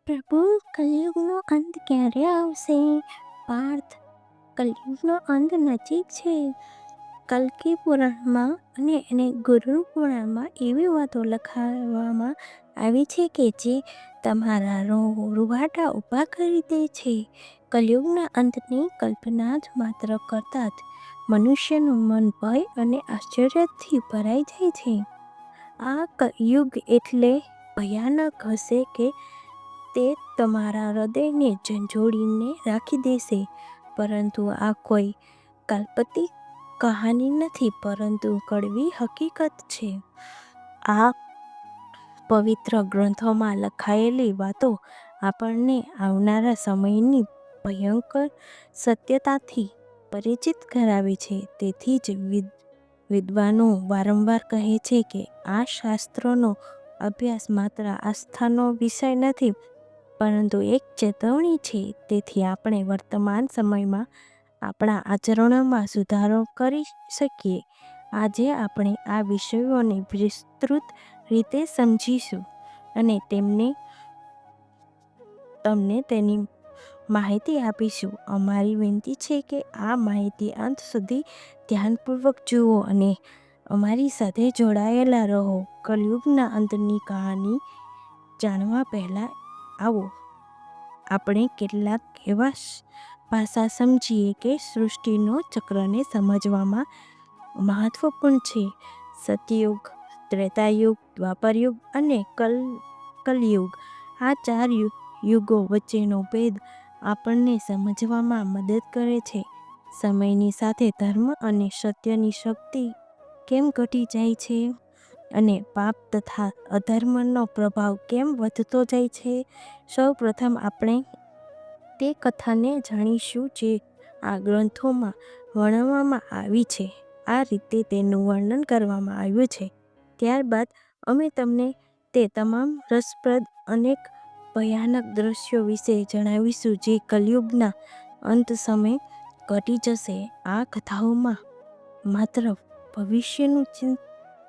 પ્રભુ, કલયુગનો અંત ક્યારે આવશે? પાર્થ, કલયુગનો અંત નજીક છે. કલ્કી પુરાણમાં અને ગુરુ પુરાણમાં એવી વાતો લખાવવામાં આવી છે કે જે તમારા રૂવાટા ઊભા કરી દે છે. કલયુગના અંતની કલ્પના જ માત્ર કરતાં જ મનુષ્યનું મન ભય અને આશ્ચર્યથી ભરાઈ જાય છે. આ યુગ એટલે ભયાનક હશે કે તે તમારા હૃદયને ઝંઝોડીને રાખી દેશે. પરંતુ આ કોઈ કાલ્પનિક કહાની નથી, પરંતુ કડવી હકીકત છે. આ પવિત્ર ગ્રંથોમાં લખાયેલી વાતો આપણને આવનારા સમયની ભયંકર સત્યતાથી પરિચિત કરાવે છે. તેથી જ વિદ્વાનો વારંવાર કહે છે કે આ શાસ્ત્રોનો અભ્યાસ માત્ર આસ્થાનો વિષય નથી, પરંતુ એક ચેતવણી છે. તેથી આપણે વર્તમાન સમયમાં આપણા આચરણમાં સુધારો કરી શકીએ. આજે આપણે આ વિષયોને વિસ્તૃત રીતે સમજીશું અને તમને તેની માહિતી આપીશું. અમારી વિનંતી છે કે આ માહિતી અંત સુધી ધ્યાનપૂર્વક જુઓ અને અમારી સાથે જોડાયેલા રહો. કલયુગના અંતની કહાની જાણવા પહેલાં આવો આપણે કેટલાક એવા પાસા સમજીએ કે સૃષ્ટિનો ચક્રને સમજવામાં મહત્વપૂર્ણ છે. સતયુગ, ત્રેતાયુગ, દ્વાપરયુગ અને કલયુગ, આ 4 યુગો વચ્ચેનો ભેદ આપણને સમજવામાં મદદ કરે છે. સમયની સાથે ધર્મ અને સત્યની શક્તિ કેમ ઘટી જાય છે અને પાપ તથા અધર્મનો પ્રભાવ કેમ વધતો જાય છે. સૌ પ્રથમ આપણે તે કથાને જાણીશું જે આ ગ્રંથોમાં વર્ણવવામાં આવી છે. આ રીતે તેનું વર્ણન કરવામાં આવ્યું છે. ત્યારબાદ અમે તમને તે તમામ રસપ્રદ અનેક ભયાનક દ્રશ્યો વિશે જણાવીશું જે કલયુગના અંત સમયે ઘટી જશે. આ કથાઓમાં માત્ર ભવિષ્યનું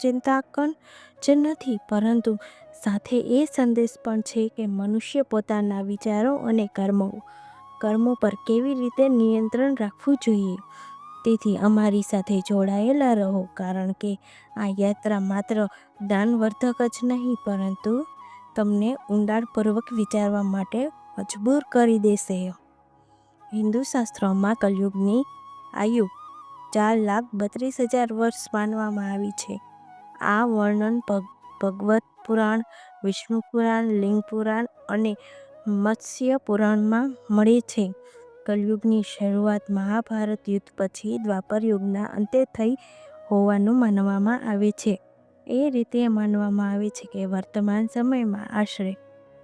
ચિંતાંકન જ નથી, પરંતુ સાથે એ સંદેશ પણ છે કે મનુષ્ય પોતાના વિચારો અને કર્મો પર કેવી રીતે નિયંત્રણ રાખવું જોઈએ. તેથી અમારી સાથે જોડાયેલા રહો, કારણ કે આ યાત્રા માત્ર જ્ઞાનવર્ધક જ નહીં, પરંતુ તમને ઊંડાણપૂર્વક વિચારવા માટે મજબૂર કરી દેશે. હિન્દુ શાસ્ત્રોમાં કલયુગની આયુ 4,32,000 વર્ષ માનવામાં આવી છે. આ વર્ણન ભગવત પુરાણ, વિષ્ણુ પુરાણ, લિંગ પુરાણ અને મત્સ્ય પુરાણમાં મળે છે. કલયુગની શરૂઆત મહાભારત યુદ્ધ પછી દ્વાપર યુગના અંતે થઈ હોવાનું માનવામાં આવે છે. એ રીતે માનવામાં આવે છે કે વર્તમાન સમયમાં આશરે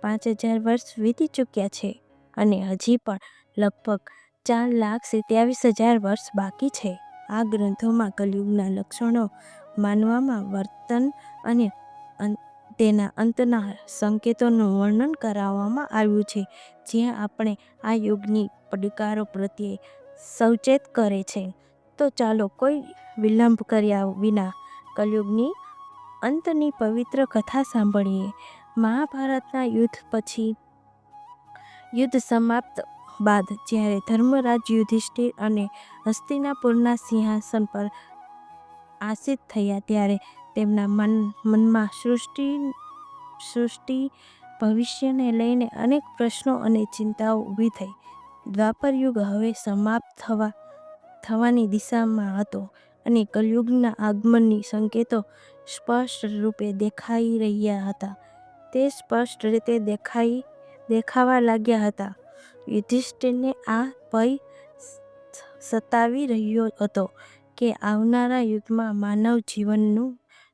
5,000 વર્ષ વીતી ચૂક્યા છે અને હજી પણ લગભગ 4,27,000 વર્ષ બાકી છે. આ ગ્રંથોમાં કલયુગના લક્ષણો માનવામાં વર્તન અને તેના અંતના સંકેતોનું વર્ણન કરવામાં આવ્યું છે, જ્યાં આપણે આ યુગની પડકારો પ્રત્યે સચેત કરે છે. તો ચાલો કોઈ વિલંબ કર્યા વિના કલયુગની અંતની પવિત્ર કથા સાંભળીએ. મહાભારતના યુદ્ધ પછી યુદ્ધ સમાપ્ત બાદ જ્યારે ધર્મરાજ યુધિષ્ઠિર અને હસ્તિનાપુરના સિંહાસન પર આસીન થયા, ત્યારે તેમના મનમાં સૃષ્ટિ ભવિષ્યને લઈને અનેક પ્રશ્નો અને ચિંતાઓ ઊભી થઈ. દ્વાપર યુગ હવે સમાપ્ત થવાની દિશામાં હતો અને કલયુગના આગમનની સંકેતો સ્પષ્ટ રૂપે દેખાઈ રહ્યા હતા. તે સ્પષ્ટ રીતે દેખાવા લાગ્યા હતા. યુધિષ્ઠિરને આ ભય સતાવી રહ્યો હતો કે આવનારા યુગમાં માનવ જીવનનું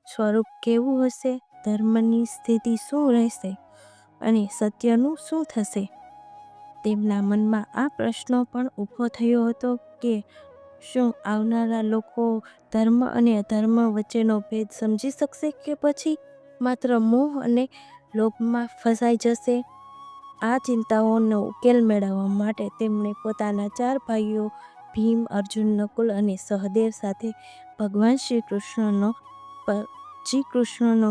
સ્વરૂપ કેવું હશે, ધર્મની સ્થિતિ શું રહેશે અને સત્યનું શું થશે. તેમના મનમાં આ પ્રશ્નો પણ ઊભો થયો હતો કે શું આવનારા લોકો ધર્મ અને અધર્મ વચ્ચેનો ભેદ સમજી શકશે કે પછી માત્ર મોહ અને લોભમાં ફસાઈ જશે. આ ચિંતાઓનો ઉકેલ મેળવવા માટે તેમણે પોતાના 4 ભાઈઓ ભીમ, અર્જુન, નકુલ અને સહદેવ સાથે ભગવાન શ્રી કૃષ્ણનો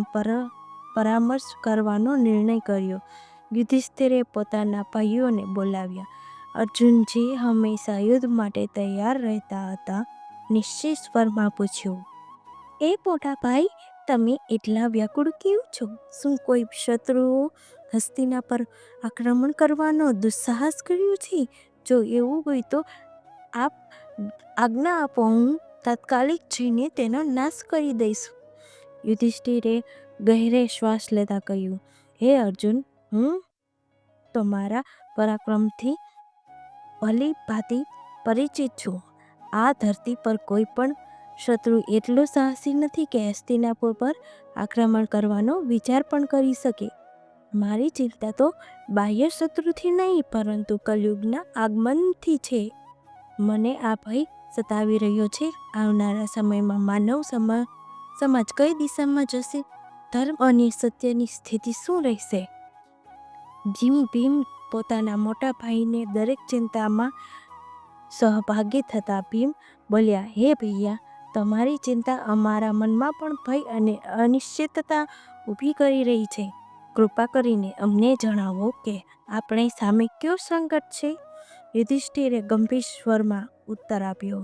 પરામર્શ કરવાનો નિર્ણય કર્યો. યુધિષ્ઠિરે પોતાના ભાઈઓને બોલાવ્યા. અર્જુન, જે હંમેશા યુદ્ધ માટે તૈયાર રહેતા હતા, નિશ્ચિત સ્વરમાં પૂછ્યું, એ મોટા ભાઈ, તમે એટલા વ્યાકુળ કેમ છો? શું કોઈ શત્રુઓ હસ્તિના પર આક્રમણ કરવાનો દુસ્સાહસ કર્યો છે? જો એવું હોય તો આપ આજ્ઞા આપો, હું તાત્કાલિક જઈને તેનો નાશ કરી દઈશ. યુધિષ્ઠિરે ગહેરે શ્વાસ લેતા કહ્યું, હે અર્જુન, હું તમારા પરાક્રમથી ભલી ભાંતિ પરિચિત છું. આ ધરતી પર કોઈ પણ શત્રુ એટલો સાહસી નથી કે હસ્તિનાપુર પર આક્રમણ કરવાનો વિચાર પણ કરી શકે. મારી ચિંતા તો બાહ્ય શત્રુથી નહીં, પરંતુ કલયુગના આગમનથી છે. મને આ ભય સતાવી રહ્યો છે. આવનારા સમયમાં માનવ સમાજ કઈ દિશામાં જશે? ધર્મ અને સત્યની સ્થિતિ શું રહેશે? ભીમ પોતાના મોટા ભાઈને દરેક ચિંતામાં સહભાગી થતા ભીમ બોલ્યા, હે ભૈયા, તમારી ચિંતા અમારા મનમાં પણ ભય અને અનિશ્ચિતતા ઊભી કરી રહી છે. કૃપા કરીને અમને જણાવો કે આપણે સામે કયો સંકટ છે? યુધિષ્ઠિરે ગંભીર સ્વરમાં ઉત્તર આપ્યો,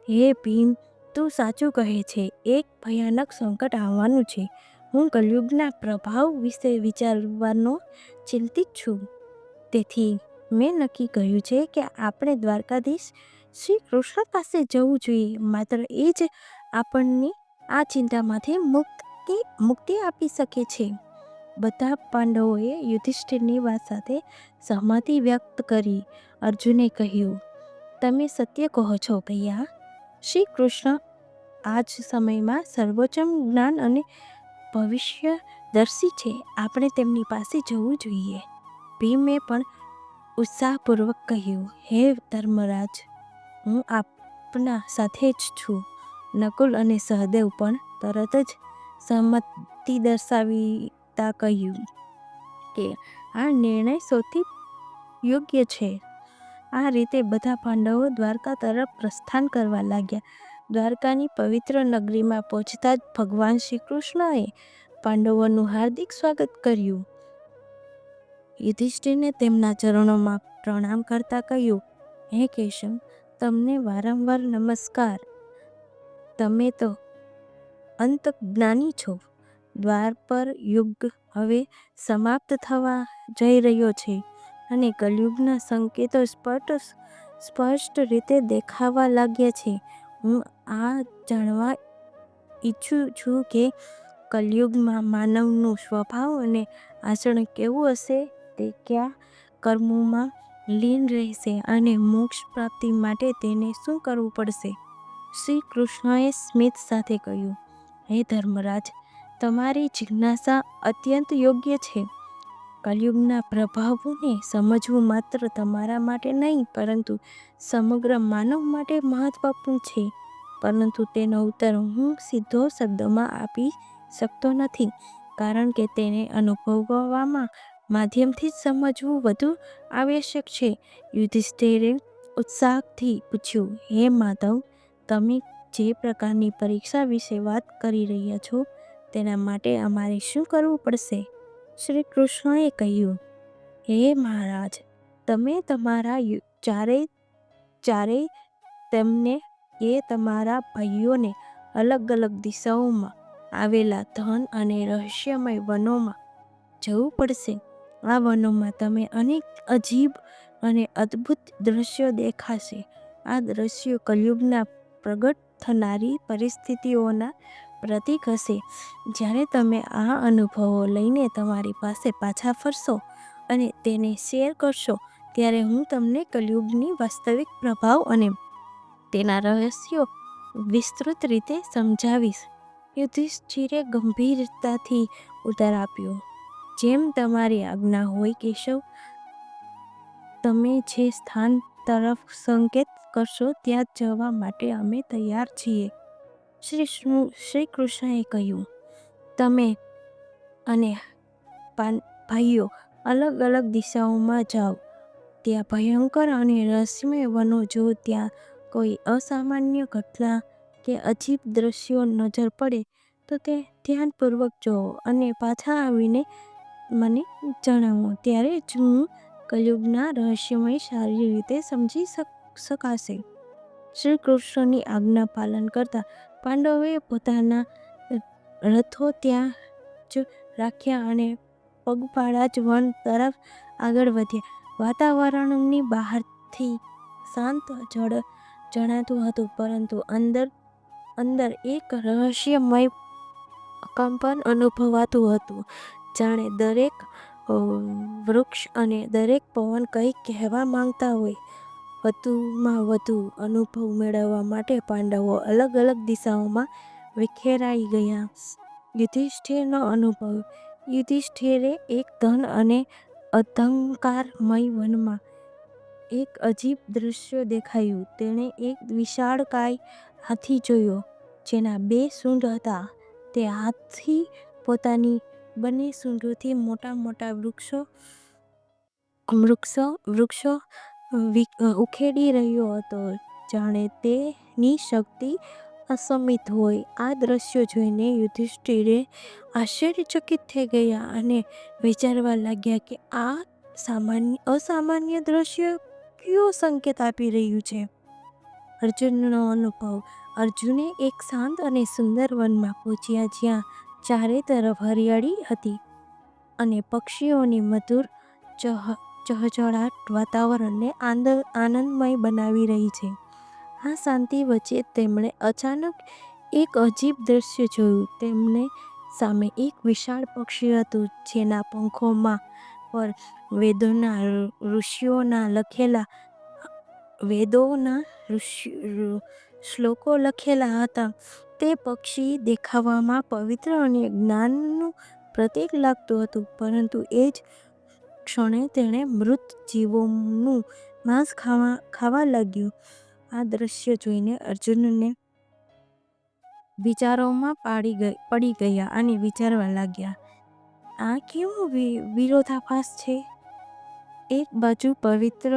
હે ભીમ, તું સાચું કહે છે. એક ભયાનક સંકટ આવવાનું છે. હું કલયુગના પ્રભાવ વિશે વિચારવાનો ચિંતિત છું. તેથી મેં નક્કી કર્યું છે કે આપણે દ્વારકાધીશ શ્રી કૃષ્ણ પાસે જવું જોઈએ. માત્ર એ જ આપણને આ ચિંતામાંથી મુક્તિ આપી શકે છે. બધા પાંડવોએ યુધિષ્ઠિરની વાત સાથે સહમતિ વ્યક્ત કરી. અર્જુને કહ્યું, તમે સત્ય કહો છો ભૈયા. શ્રી કૃષ્ણ આ જ સમયમાં સર્વોચ્ચ જ્ઞાન અને ભવિષ્યદર્શી છે. આપણે તેમની પાસે જવું જોઈએ. ભીમે પણ ઉત્સાહપૂર્વક કહ્યું, હે ધર્મરાજ, હું આપના સાથે જ છું. નકુલ અને સહદેવ પણ તરત જ સહમતિ દર્શાવતા કહ્યું કે આ નિર્ણય સૌથી યોગ્ય છે. આ રીતે બધા પાંડવો દ્વારકા તરફ પ્રસ્થાન કરવા લાગ્યા. દ્વારકાની પવિત્ર નગરીમાં પહોંચતા જ ભગવાન શ્રી કૃષ્ણએ પાંડવોનું હાર્દિક સ્વાગત કર્યું. યુધિષ્ઠિરને તેમના ચરણોમાં પ્રણામ કરતા કહ્યું, હે કેશવ, તમને વારંવાર નમસ્કાર. તમે તો અંતજ્ઞાની છો. દ્વાપર યુગ હવે સમાપ્ત થવા જઈ રહ્યો છે અને કલયુગના સંકેતો સ્પષ્ટ રીતે દેખાવા લાગ્યા છે. હું આ જાણવા ઈચ્છું છું કે કલયુગમાં માનવનો સ્વભાવ અને આચરણ કેવું હશે, તે કયા કર્મોમાં લીન રહેશે અને મોક્ષ પ્રાપ્તિ માટે તેને શું કરવું પડશે? શ્રી કૃષ્ણએ સ્મિત સાથે કહ્યું, હે ધર્મરાજ, તમારી જિજ્ઞાસા અત્યંત યોગ્ય છે. કલયુગના પ્રભાવોને સમજવું માત્ર તમારા માટે નહીં, પરંતુ સમગ્ર માનવ માટે મહત્વપૂર્ણ છે. પરંતુ તેનો ઉત્તર હું સીધો શબ્દોમાં આપી શકતો નથી, કારણ કે તેને અનુભવવામાં માધ્યમથી જ સમજવું વધુ આવશ્યક છે. યુધિષ્ઠિરે ઉત્સાહથી પૂછ્યું, હે માધવ, તમે જે પ્રકારની પરીક્ષા વિશે વાત કરી રહ્યા છો, તેના માટે અમારે શું કરવું પડશે? શ્રી કૃષ્ણએ કહ્યું, હે મહારાજ, તમે તમારા ચારેય તેમને કે તમારા ભાઈઓને અલગ અલગ દિશાઓમાં આવેલા ધન અને રહસ્યમય વનોમાં જવું પડશે. આ વનોમાં તમે અનેક અજીબ અને અદ્ભુત દ્રશ્યો દેખાશે. આ દ્રશ્યો કલયુગના પ્રગટ થનારી પરિસ્થિતિઓના પ્રતીક હશે. જ્યારે તમે આ અનુભવો લઈને તમારી પાસે પાછા ફરશો અને તેને શેર કરશો, ત્યારે હું તમને કલયુગની વાસ્તવિક પ્રભાવ અને તેના રહસ્યો વિસ્તૃત રીતે સમજાવીશ. યુધિષ્ઠિરે ગંભીરતાથી ઉત્તર આપ્યો, જેમ તમારી આજ્ઞા હોય કેશવ. તમે જે સ્થાન તરફ સંકેત કરશો ત્યાં જવા માટે અમે તૈયાર છીએ. શ્રી કૃષ્ણએ કહ્યું, તમે અને ભાઈઓ અલગ અલગ દિશાઓમાં જાઓ. ત્યાં ભયંકર અને રહસ્યમય વનો જો ત્યાં કોઈ અસામાન્ય ઘટના કે અજીબ દ્રશ્યો નજર પડે તો તે ધ્યાનપૂર્વક જુઓ અને પાછા આવીને મને જણાવો, ત્યારે જ હું કલયુગના રહસ્યમય સારી રીતે સમજી શકાશે. શ્રી કૃષ્ણની આજ્ઞા પાલન કરતા પાંડવોએ પોતાના રથો ત્યાં જ રાખ્યા અને પગપાળા જ વન તરફ આગળ વધ્યા. વાતાવરણની બહારથી શાંત જણાતું હતું, પરંતુ અંદર એક રહસ્યમય કંપન અનુભવાતું હતું. જાણે દરેક વૃક્ષ અને દરેક પવન કંઈક કહેવા માંગતા હોય. વધુમાં વધુ અનુભવ મેળવવા માટે પાંડવો અલગ અલગ દિશાઓમાં વિખેરાઈ ગયા. યુધિષ્ઠિરનો અનુભવ. યુધિષ્ઠિરે એક ધન અને અંધકારમય વનમાં એક અજીબ દૃશ્ય દેખાયું. તેણે એક વિશાળકાય હાથી જોયો, જેના 2 સૂંઢ હતા. તે હાથી પોતાની બંને સૂંઢોથી મોટા મોટા વૃક્ષો ઉખેડી રહ્યો હતો, જાણે તેની શક્તિ અસીમિત હોય. આ દ્રશ્ય જોઈને યુધિષ્ઠિર આશ્ચર્યચકિત થઈ ગયા અને વિચારવા લાગ્યા કે આ અસામાન્ય દ્રશ્ય કયો સંકેત આપી રહ્યું છે. અર્જુનનો અનુભવ. અર્જુને એક શાંત અને સુંદર વનમાં પહોંચ્યા, જ્યાં ચારે તરફ હરિયાળી હતી અને પક્ષીઓની મધુર ચહચહાટ વાતાવરણને આનંદમય બનાવી રહી છે. આ શાંતિ વચ્ચે તેમણે અચાનક એક અજીબ દ્રશ્ય જોયું. તેમની સામે એક વિશાળ પક્ષી હતું, જેના પંખોમાં પર વેદોના શ્લોકો લખેલા હતા. તે પક્ષી દેખાવમાં પવિત્ર અને જ્ઞાનનું પ્રતીક લાગતું હતું, પરંતુ એ જ ક્ષણે તેણે મૃત જીવોનું માંસ ખાવા લાગ્યું. આ દ્રશ્ય જોઈને અર્જુનને વિચારોમાં પડી ગયા અને વિચારવા લાગ્યા, આ કેવો વિરોધાભાસ છે. એક બાજુ પવિત્ર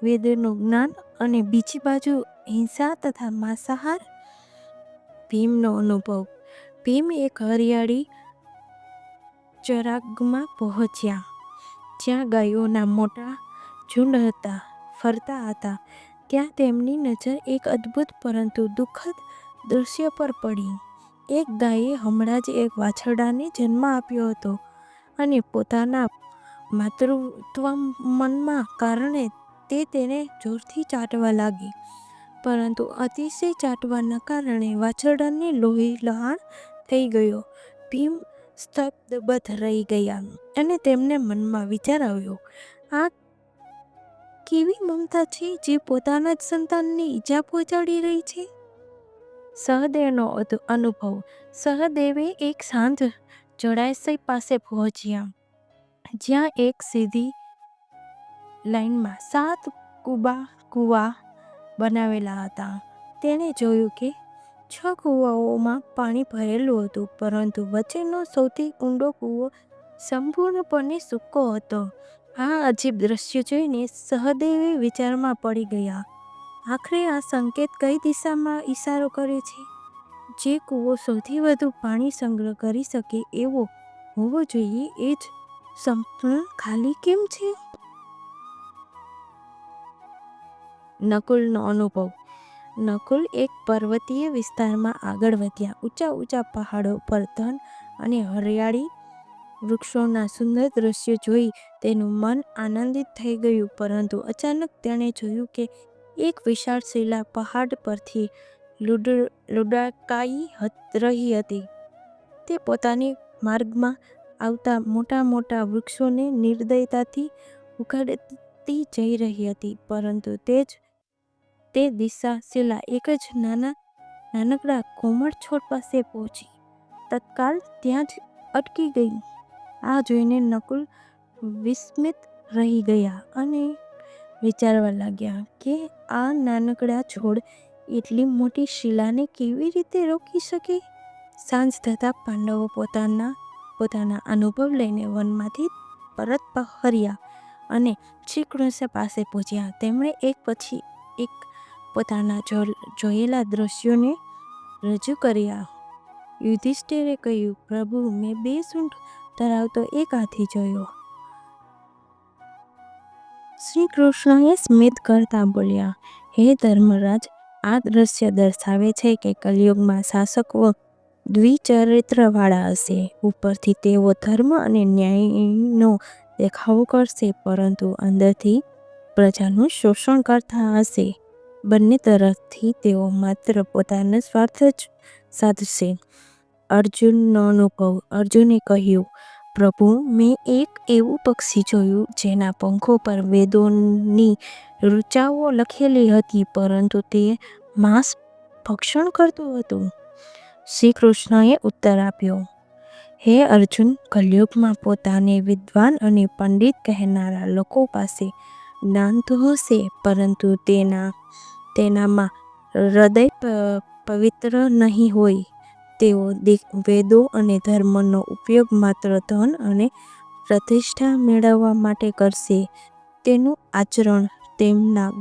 વેદોનું જ્ઞાન અને બીજી બાજુ હિંસા તથા માંસાહાર. ભીમનો અનુભવ. ભીમ એક હરિયાળી ચરાગમાં પહોંચ્યા, જ્યાં ગાયોના મોટા ઝુંડ ફરતા હતા. ત્યાં તેમની નજર એક અદ્ભુત પરંતુ દુઃખદ દૃશ્ય પર પડી. એક ગાયે હમણાં જ એક વાછરડાને જન્મ આપ્યો હતો અને પોતાના માતૃત્વના કારણે તે તેને જોરથી ચાટવા લાગી. પરંતુ અતિશય ચાટવાના કારણે વાછરડાને લોહીલુહાણ થઈ ગયો. ભીમ સ્તબ્ધ રહી ગયા અને તેમને મનમાં વિચાર આવ્યો, આ કેવી મમતા છે જે પોતાના જ સંતાનને ઈજા પહોંચાડી રહી છે. સહદેવનો અનુભવ. સહદેવે એક શાંત જળાશય પાસે પહોંચ્યા, જ્યાં એક સીધી લાઈનમાં 7 કૂવા બનાવેલા હતા. તેણે જોયું કે 6 કૂવાઓમાં પાણી ભરેલું હતું, પરંતુ વચ્ચેનો સૌથી ઊંડો કૂવો સંપૂર્ણપણે સૂકો હતો. આ અજીબ દ્રશ્ય જોઈને સહદેવ વિચારમાં પડી ગયા. આખરે આ સંકેત કઈ દિશામાં ઈશારો કરે છે? જે કૂવો સૌથી વધુ પાણી સંગ્રહ કરી શકે એવો હોવો જોઈએ, એ જ સંપૂર્ણ ખાલી કેમ છે? નકુલનો અનુભવ. નકુલ એક પર્વતીય વિસ્તારમાં આગળ વધ્યા. ઊંચા ઊંચા પહાડો પર ઘન અને હરિયાળી વૃક્ષોના સુંદર દ્રશ્યો જોઈ તેનું મન આનંદિત થઈ ગયું. પરંતુ અચાનક તેણે જોયું કે એક વિશાળ શિલા પહાડ પરથી લુઢકાઈ રહી હતી. તે પોતાની માર્ગમાં આવતા મોટા મોટા વૃક્ષોને નિર્દયતાથી ઉખાડતી જઈ રહી હતી. પરંતુ તે દિશા શિલા એક જ નાનકડા કોમળ છોડ પાસે પહોંચી તત્કાલ ત્યાં જ અટકી ગઈ. આ જોઈને નકુલ વિસ્મિત રહી ગયા અને વિચારવા લાગ્યા કે આ નાનકડા છોડ એટલી મોટી શિલાને કેવી રીતે રોકી શકે. સાંજ થતાં પાંડવો પોતાના અનુભવ લઈને વનમાંથી પરત ફર્યા અને શ્રી કૃષ્ણ પાસે પહોંચ્યા. તેમણે એક પછી એક પોતાના જોયેલા દ્રશ્યોને રજૂ કર્યા. યુધિષ્ઠિરે કહ્યું, પ્રભુ, મેં 2 સૂંઢ ધરાવતો એક હાથી જોયો. શ્રી કૃષ્ણએ સ્મિત કરતા બોલ્યા, હે ધર્મરાજ, આ દ્રશ્ય દર્શાવે છે કે કલયુગમાં શાસકો દ્વિચરિત્રવાળા હશે. ઉપરથી તેઓ ધર્મ અને ન્યાયનો દેખાવો કરશે, પરંતુ અંદરથી પ્રજાનું શોષણ કરતા હશે. બંને તરફથી તેઓ માત્ર પોતાનો સ્વાર્થ જ સાધશે. અર્જુનનો અનુભવ. અર્જુને કહ્યું, પ્રભુ, મેં એક એવું પક્ષી જોયું જેના પંખો પર વેદોની ઋચાઓ લખેલી હતી, પરંતુ તે માંસ ભક્ષણ કરતું હતું. શ્રી કૃષ્ણએ ઉત્તર આપ્યો, હે અર્જુન, કલયુગમાં પોતાને વિદ્વાન અને પંડિત કહેનારા લોકો પાસે જ્ઞાન તો હશે, પરંતુ તેનામાં હૃદય પવિત્ર નહીં હોય. તેઓ વેદો અને ધર્મનો ઉપયોગ માત્ર ધન અને પ્રતિષ્ઠા મેળવવા માટે કરશે. તેનું આચરણ તેમના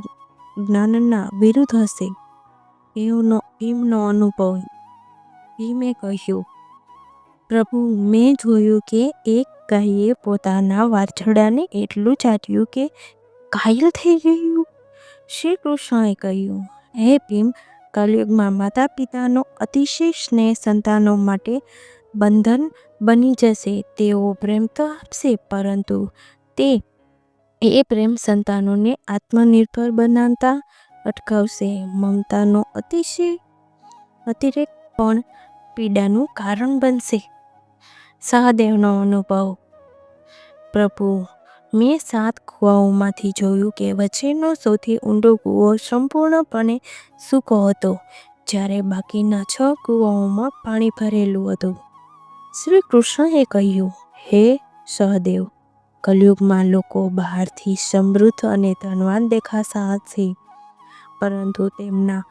જ્ઞાનના વિરુદ્ધ હશે. ભીમનો અનુભવ. ભીમે કહ્યું, પ્રભુ, મેં જોયું કે એક ગાયે પોતાના વાછરડાને એટલું ચાટ્યું કે ઘાયલ થઈ ગયું. શ્રી કૃષ્ણએ કહ્યું, હે ભીમ, કલયુગમાં માતા પિતાનો અતિશય સ્નેહ સંતાનો માટે બંધન બની જશે. તેઓ પ્રેમ તો આપશે, પરંતુ એ પ્રેમ સંતાનોને આત્મનિર્ભર બનાવતા અટકાવશે. મમતાનો અતિરેક પણ પીડાનું કારણ બનશે. સહદેવનો અનુભવ. પ્રભુ, મેં 7 કૂવાઓમાંથી જોયું કે વચ્ચેનો સૌથી ઊંડો કૂવો સંપૂર્ણપણે સૂકો હતો, જ્યારે બાકીના 6 કૂવાઓમાં પાણી ભરેલું હતું. શ્રી કૃષ્ણએ કહ્યું, હે સહદેવ, કલયુગમાં લોકો બહારથી સમૃદ્ધ અને ધનવાન દેખાતા હશે, પરંતુ તેમના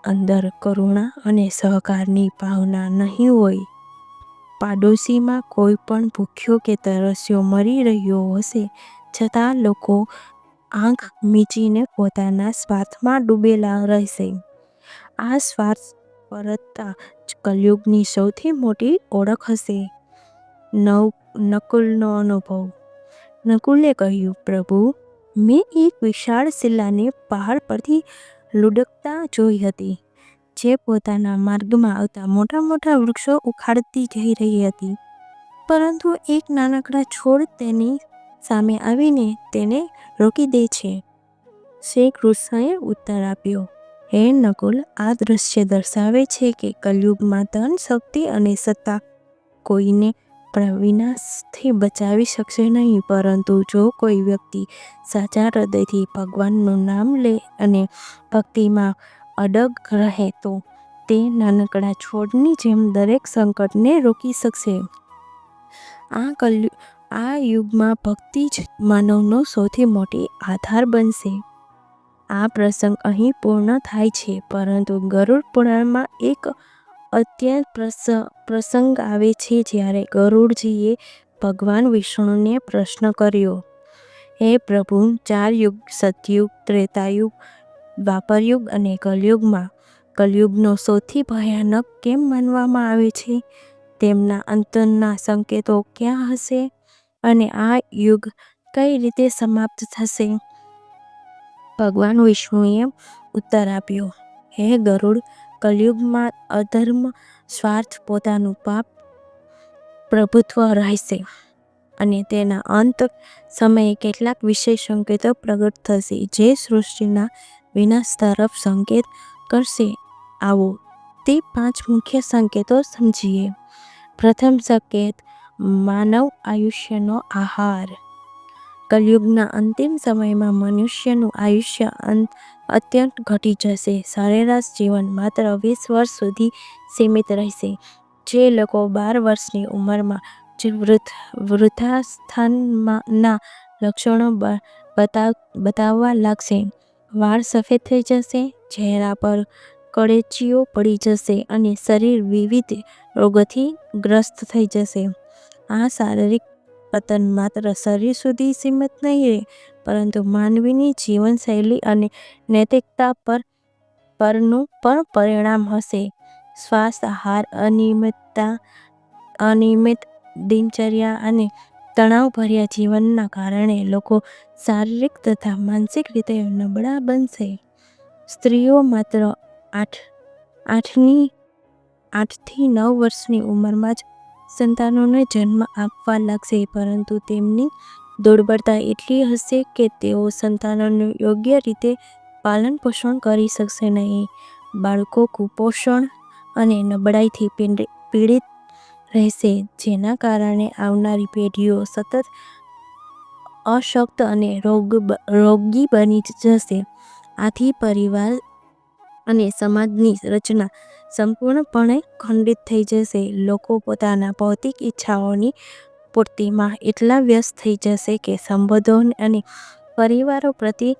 અંદર કરુણા અને સહકારની ભાવના નહીં હોય. પાડોશીમાં કોઈ પણ ભૂખ્યો કે તરસ્યો મરી રહ્યો હશે, છતાં લોકો આંખ મીચીને પોતાના સ્વાર્થમાં ડૂબેલા રહેશે. આ સ્વાર્થપરતા જ કલયુગની સૌથી મોટી ઓળખ હશે. નકુલનો અનુભવ. નકુલે કહ્યું, પ્રભુ, મેં એક વિશાળ શિલાને પહાડ પરથી લુઢકતા જોઈ હતી, જે પોતાના માર્ગમાં આવતા મોટા મોટા વૃક્ષો ઉખાડતી જઈ રહી હતી, પરંતુ એક નાનકડા છોડ તેની સામે આવીને તેને રોકી દે છે. શ્રી કૃષ્ણએ ઉત્તર આપ્યો, હે નકુલ, આ દ્રશ્ય દર્શાવે છે કે કલયુગમાં ધન, શક્તિ અને સત્તા કોઈને પણ વિનાશથી બચાવી શકશે નહીં, પરંતુ જો કોઈ વ્યક્તિ સાચા હૃદયથી ભગવાનનું નામ લે અને ભક્તિમાં અડગ રહે, તો તે નાનકડા છોડની જેમ દરેક સંકટને રોકી શકશે. આ યુગમાં ભક્તિ જ માનવનો સૌથી મોટો આધાર બનશે. આ પ્રસંગ અહીં પૂર્ણ થાય છે, પરંતુ ગરુડ પુરાણમાં એક અત્યંત પ્રસંગ આવે છે, જ્યારે ગરુડજીએ ભગવાન વિષ્ણુને પ્રશ્ન કર્યો, હે પ્રભુ, 4 યુગ સતયુગ, ત્રેતાયુગ, દ્વાપરયુગ અને કલયુગમાં કલયુગનો સૌથી ભયાનક કેમ માનવામાં આવે છે? તેમના અંતના સંકેતો ક્યાં હશે? અને આ યુગ કઈ રીતે સમાપ્ત થશે? ભગવાન વિષ્ણુએ ઉત્તર આપ્યો, હે ગરુડ, કલયુગમાં અધર્મ, સ્વાર્થ, પોતાનું પાપ પ્રભુત્વ રહેશે, અને તેના અંત સમયે કેટલાક વિશેષ સંકેતો પ્રગટ થશે, જે સૃષ્ટિના વિનાશ તરફ સંકેત કરશે. આવો તે 5 મુખ્ય સંકેતો સમજીએ. પ્રથમ સંકેત, માનવ આયુષ્યનો આહાર. કલયુગના અંતિમ સમયમાં મનુષ્યનું આયુષ્ય અત્યંત ઘટી જશે. સરેરાશ જીવન માત્ર 20 વર્ષ સુધી સીમિત રહેશે. જે લોકો 12 વર્ષની ઉંમરમાં જ વૃદ્ધાસ્થાનના લક્ષણો બતાવવા લાગશે, વાળ સફેદ થઈ જશે, ચહેરા પર કળેચીઓ પડી જશે અને શરીર વિવિધ રોગોથી ગ્રસ્ત થઈ જશે. આ શારીરિક પતન માત્ર શરીર સુધી સીમિત નહીં રહે, પરંતુ માનવીની જીવનશૈલી અને નૈતિકતા પરનું પણ પરિણામ હશે. સ્વાસ્થ્ય, આહાર અનિયમિત દિનચર્યા અને તણાવભર્યા જીવનના કારણે લોકો શારીરિક તથા માનસિક રીતે નબળા બનશે. સ્ત્રીઓ માત્ર 8થી 9 વર્ષની ઉંમરમાં જ સંતાનોને જન્મ આપવા લાગશે, પરંતુ તેમની દોડબડતા એટલી હશે કે તેઓ સંતાનોનું યોગ્ય રીતે પાલન પોષણ કરી શકશે નહીં. બાળકો કુપોષણ અને નબળાઈથી પીડિત રહેશે, જેના કારણે આવનારી પેઢીઓ સતત અશક્ત અને રોગી બની જશે. આથી પરિવાર અને સમાજની રચના સંપૂર્ણપણે ખંડિત થઈ જશે. લોકો પોતાના ભૌતિક ઈચ્છાઓની પૂર્તિમાં એટલા વ્યસ્ત થઈ જશે કે સંબંધો અને પરિવારો પ્રત્યે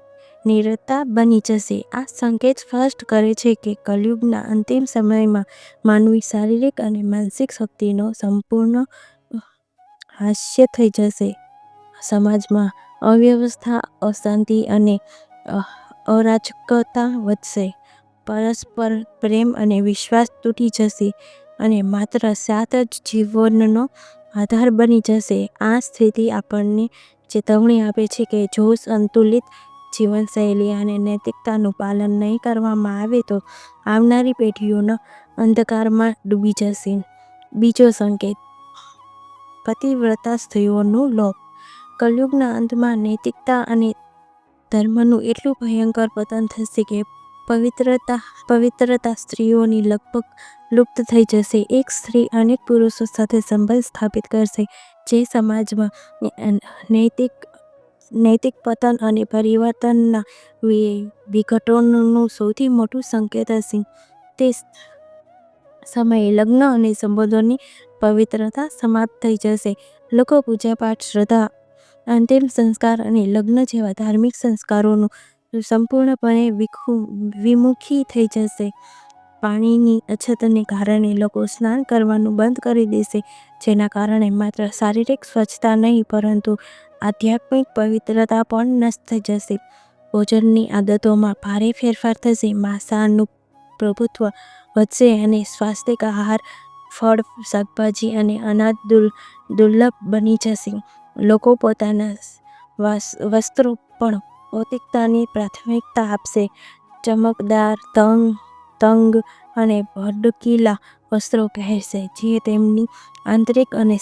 નિરતા બની જશે. આ સંકેત સ્પષ્ટ કરે છે કે કલયુગના અંતિમ સમયમાં માનવી શારીરિક અને માનસિક શક્તિનો સંપૂર્ણ હાસ્ય થઈ જશે. સમાજમાં અવ્યવસ્થા, અશાંતિ અને અરાજકતા વધશે. પરસ્પર પ્રેમ અને વિશ્વાસ તૂટી જશે અને માત્ર સ્વાર્થ જ જીવનનો આધાર બની જશે. આ સ્થિતિ આપણને ચેતવણી આપે છે કે જો સંતુલિત જીવનશૈલી અને નૈતિકતાનું પાલન નહીં કરવામાં આવે તો આવનારી પેઢીઓ અંધકારમાં ડૂબી જશે. બીજો સંકેત, પતિવ્રતા સ્ત્રીઓનું લોપ. કલયુગના અંતમાં નૈતિકતા અને ધર્મનું એટલું ભયંકર પતન થશે કે પવિત્રતા સ્ત્રીઓની લગભગ લુપ્ત થઈ જશે. એક સ્ત્રી અનેક પુરુષો સાથે સંબંધ સ્થાપિત કરશે, જે સમાજમાં નૈતિક પતન અને પરિવર્તનના વિઘટનનું સૌથી મોટું સંકેત હશે. તે સમયે લગ્ન અને સંબંધોની પવિત્રતા સમાપ્ત થઈ જશે. લોકો પૂજાપાઠ, શ્રદ્ધા, અંતિમ સંસ્કાર અને લગ્ન જેવા ધાર્મિક સંસ્કારોનું સંપૂર્ણપણે વિમુખી થઈ જશે. પાણીની અછતને કારણે લોકો સ્નાન કરવાનું બંધ કરી દેશે, જેના કારણે માત્ર શારીરિક સ્વચ્છતા નહીં પરંતુ આધ્યાત્મિક પવિત્રતા પણ નષ્ટ થઈ જશે. ભોજનની આદતોમાં ભારે ફેરફાર થશે. માંસાહારનું પ્રભુત્વ વધશે અને સ્વાસ્થ્યિક આહાર, ફળ, શાકભાજી અને અનાજ દુર્લભ બની જશે. લોકો પોતાના વસ્ત્રો પણ ભૌતિકતાને પ્રાથમિકતા આપશે. ચમકદાર, તંગ અને ભડકીલા વસ્ત્રો પહેરશે, જે તેમની આંતરિક અને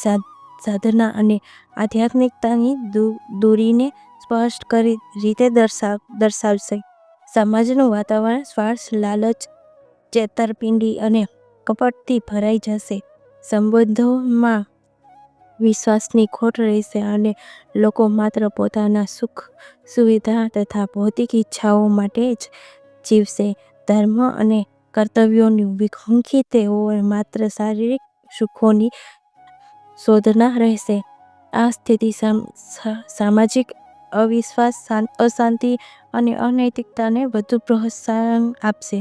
સાધના અને આધ્યાત્મિકતાની દૂરીને સ્પષ્ટ રીતે દર્શાવશે. સમાજનું વાતાવરણ સ્વાર્થ, લાલચ, છેતરપિંડી અને કપટથી ભરાઈ જશે. સંબંધોમાં વિશ્વાસની ખોટ રહેશે અને લોકો માત્ર પોતાના સુખ, સુવિધા તથા ભૌતિક ઈચ્છાઓ માટે જ જીવશે. ધર્મ અને કર્તવ્યોની વિમુખી તેઓ માત્ર શારીરિક સુખોની શોધમાં રહેશે. આ સ્થિતિ સામાજિક અવિશ્વાસ, અશાંતિ અને અનૈતિકતાને વધુ પ્રોત્સાહન આપશે.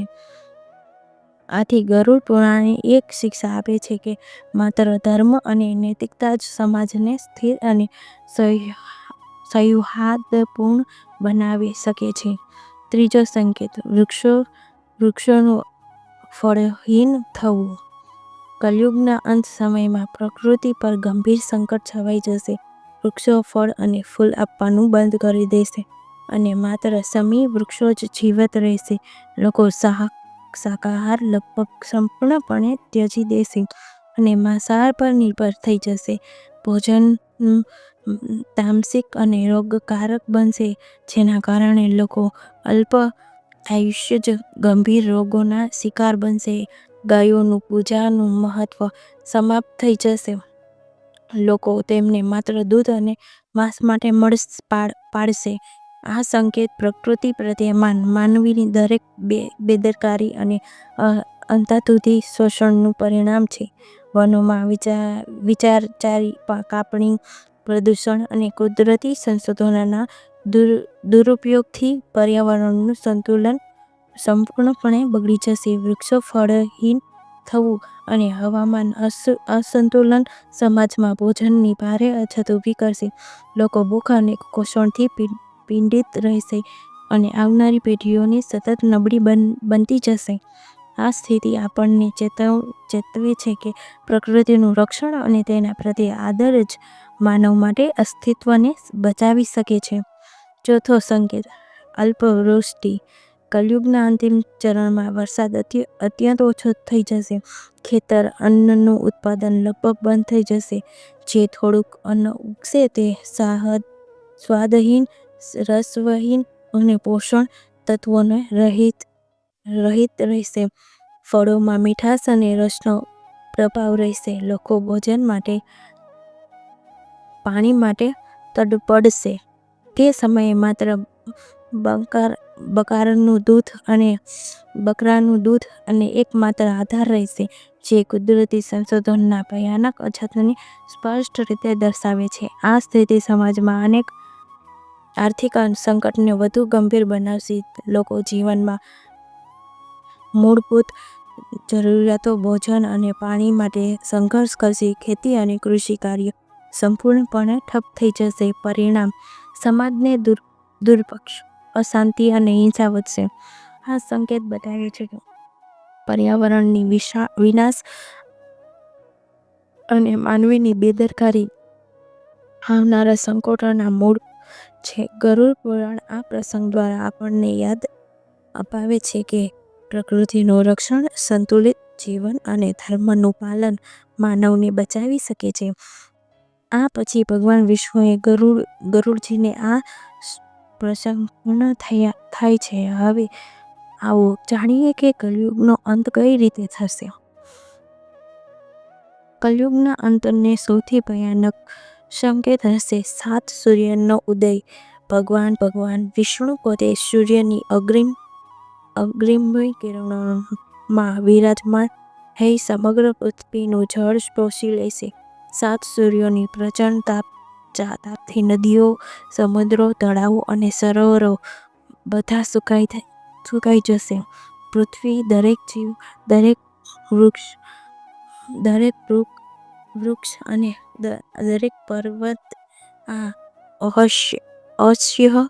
આથી ગરુડ પુરાણે એક શિક્ષા આપે છે કે માત્ર ધર્મ અને નૈતિકતા જ સમાજને સ્થિર અને સૌહાર્દપૂર્ણ બનાવી શકે છે. ત્રીજો સંકેત, વૃક્ષોનું ફળહીન થવું. કલયુગના અંત સમયમાં પ્રકૃતિ પર ગંભીર સંકટ છવાઈ જશે. વૃક્ષો ફળ અને ફૂલ આપવાનું બંધ કરી દેશે અને માત્ર શમી વૃક્ષો જ જીવંત રહેશે. લોકો શાકાહાર લગભગ સંપૂર્ણપણે ત્યજી દેશે અને માંસાહાર પર નિર્ભર થઈ જશે. ભોજન તામસિક અને રોગકારક બનશે, જેના કારણે લોકો અલ્પ આયુષ્ય જ ગંભીર રોગોના શિકાર બનશે. ગાયોનું પૂજાનું મહત્વ સમાપ્ત થઈ જશે. લોકો તેમને માત્ર દૂધ અને માંસ માટે પાળશે. આ સંકેત પ્રકૃતિ પ્રત્યે માનવીની દરેક બેદરકારી અને અંધાધૂંધી શોષણનું પરિણામ છે. વનોમાં વિચારચારી કાપણી, પ્રદૂષણ અને કુદરતી સંસાધનોના દુરુપયોગથી પર્યાવરણનું સંતુલન સંપૂર્ણપણે બગડી જશે. વૃક્ષો ફળહીન થવું અને હવામાન અસંતુલન સમાજમાં ભોજનની ભારે અછત ઊભી કરશે. લોકો ભૂખ અને કુપોષણથી પીડિત રહેશે અને આવનારી પેઢીઓની સતત નબળી બનતી જશે. આ સ્થિતિ આપણને ચેતવે છે કે પ્રકૃતિનું રક્ષણ અને તેના પ્રત્યે આદર જ માનવ માટે અસ્તિત્વને બચાવી શકે છે. ચોથો સંકેત, અલ્પવૃષ્ટિ. કલયુગના અંતિમ ચરણમાં વરસાદ અત્યંત ઓછો થઈ જશે. ખેતર અન્નનું ઉત્પાદન લગભગ બંધ થઈ જશે. જે થોડુંક અન્ન ઉગશે તે સ્વાદહીન, રસવહીન અને પોષણ તત્વોને રહિત રહેશે. ફળોમાં મીઠાશ અને રસનો પ્રભાવ રહેશે. લોકો ભોજન માટે, પાણી માટે તડપડશે. તે સમયે માત્ર બકરાનું દૂધ અને એકમાત્ર આધાર રહેશે, જે કુદરતી સંસાધનોના ભયાનક અછતને સ્પષ્ટ રીતે દર્શાવે છે. આ સ્થિતિ સમાજમાં અનેક આર્થિક સંકટને વધુ ગંભીર બનાવશે. લોકો જીવનમાં મૂળભૂત જરૂરિયાતો, ભોજન અને પાણી માટે સંઘર્ષ કરશે. ખેતી અને કૃષિ કાર્ય સંપૂર્ણપણે ઠપ થઈ જશે. પરિણામ, સમાજને દુર્ભિક્ષ, અશાંતિ અને હિંસા વધશે. આ સંકેત બતાવે છે કે પર્યાવરણની વિનાશ અને માનવીની બેદરકારી આવનારા સંકટોના મૂળ છે. ગરુડ પુરાણ આ પ્રસંગ દ્વારા આપણને યાદ અપાવે છે કે પ્રકૃતિનું રક્ષણ, સંતુલિત જીવન અને ધર્મનું પાલન માનવને બચાવી શકે છે. આ પછી ભગવાન વિષ્ણુએ ગરુડજીને આ પ્રસંગ પૂર્ણ થાય છે. હવે આવો જાણીએ કે કલયુગનો અંત કઈ રીતે થશે. કલયુગના અંતને સૌથી ભયાનક સંકેત હશે 7 સૂર્યનો ઉદય. ભગવાન વિષ્ણુ પોતે સૂર્યની અગ્નિમય કિરણોમાં વિરાજમાન થઈ સમગ્ર પૃથ્વીનું જળ શોષી લેશે. 7 સૂર્યોની પ્રચંડ તાપથી નદીઓ, સમુદ્રો, તળાવો અને સરોવરો બધા સુકાઈ જશે. પૃથ્વી, દરેક જીવ, દરેક વૃક્ષ અને દરેક પર્વત આ અસહ્ય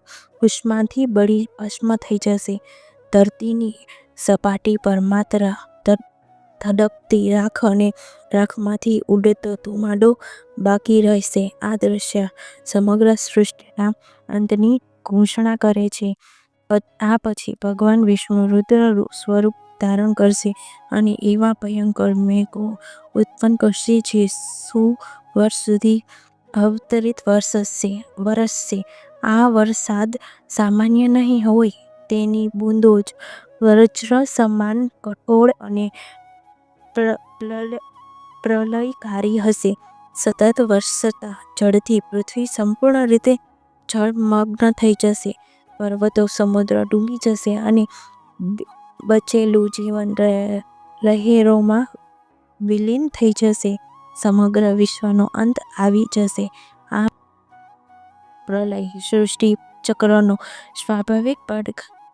ઉષ્માથી બળી ભસ્મ થઈ જશે. ધરતીની સપાટી પર માત્ર ધબકતી રાખ અને રાખમાંથી ઉડતો ધુમાડો બાકી રહેશે. આ દ્રશ્ય સમગ્ર સૃષ્ટિના અંતની ઘોષણા કરે છે. આ પછી ભગવાન વિષ્ણુ રુદ્ર સ્વરૂપ ધારણ કરશે અને એવા ભયંકર મેઘો ઉત્પન્ન કરશે જે 100 વર્ષ સુધી અવિરત વરસશે. આ વરસાદ સામાન્ય નહીં હોય. તેની બૂંદો જ વજ્ર સમાન કઠોર અને પ્રલયકારી હશે. સતત વરસતા જળથી પૃથ્વી સંપૂર્ણ રીતે જળમગ્ન થઈ જશે. પર્વતો, સમુદ્ર ડૂબી જશે અને બચેલું જીવન લહેરોમાં વિલીન થઈ જશે. સમગ્ર વિશ્વનો અંત આવી જશે. આ પ્રલય સૃષ્ટિ ચક્રનો સ્વાભાવિક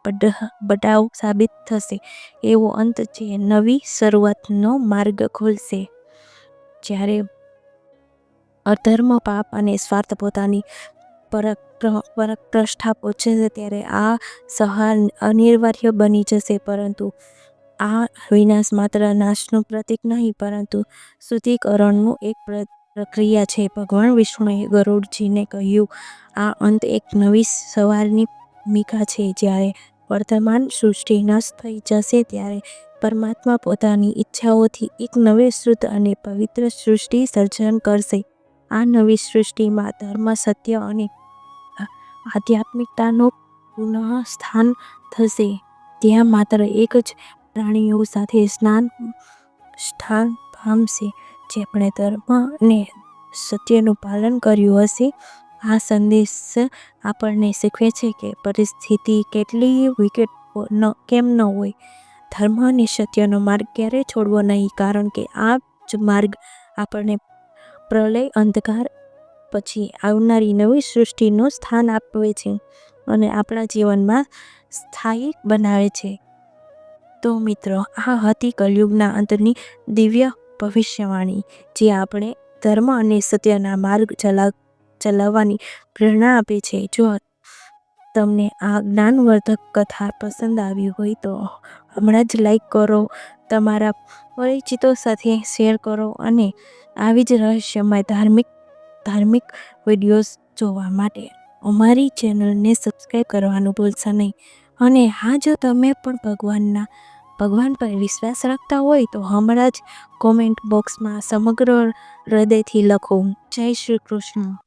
પડાવ સાબિત થશે. એવો અંત જે નવી શરૂઆતનો માર્ગ ખોલશે. જ્યારે અધર્મ, પાપ અને સ્વાર્થ પોતાની પરાકાષ્ઠા પહોંચશે ત્યારે આ સંહાર અનિવાર્ય બની જશે. પરંતુ આ વિનાશ માત્ર નાશનું પ્રતીક નહીં, પરંતુ શુદ્ધિકરણનું એક પ્રક્રિયા છે. ભગવાન વિષ્ણુએ ગરુડજીને કહ્યું, આ અંત એક નવી સવારની ભૂમિકા છે. જ્યારે વર્તમાન સૃષ્ટિ નષ્ટ થઈ જશે ત્યારે પરમાત્મા પોતાની ઈચ્છાઓથી એક નવી, શુદ્ધ અને પવિત્ર સૃષ્ટિ સર્જન કરશે. આ નવી સૃષ્ટિમાં ધર્મ, સત્ય અને આધ્યાત્મિકતાનું પુનઃસ્થાન થશે. ત્યાં માત્ર એક જ પ્રાણીઓ સાથે સ્થાન પામશે જેમણે ધર્મ અને સત્યનું પાલન કર્યું હશે. આ સંદેશ આપણને શીખવે છે કે પરિસ્થિતિ કેટલીય વિકટ કેમ ન હોય, ધર્મ અને સત્યનો માર્ગ ક્યારેય છોડવો નહીં, કારણ કે આ જ માર્ગ આપણને પ્રલય અંધકાર પછી આવનારી નવી સૃષ્ટિનું સ્થાન આપે છે અને આપણા જીવનમાં સ્થાયી બનાવે છે. તો મિત્રો, આ હતી કલયુગના અંતની દિવ્ય ભવિષ્યવાણી, જે આપણે ધર્મ અને સત્યના માર્ગ ચલાવવાની પ્રેરણા આપે છે. જો તમને આ જ્ઞાનવર્ધક કથા પસંદ આવી હોય તો હમણાં જ લાઈક કરો, તમારા પરિચિતો સાથે શેર કરો અને આવી જ રહસ્યમય ધાર્મિક વિડીયોઝ જોવા માટે અમારી ચેનલને સબસ્ક્રાઈબ કરવાનું ભૂલશો નહીં. અને હા, જો તમે પણ ભગવાન પર વિશ્વાસ રાખતા હોય તો હમણાં જ કોમેન્ટ બોક્સમાં સમગ્ર હૃદયથી લખો, જય શ્રી કૃષ્ણ.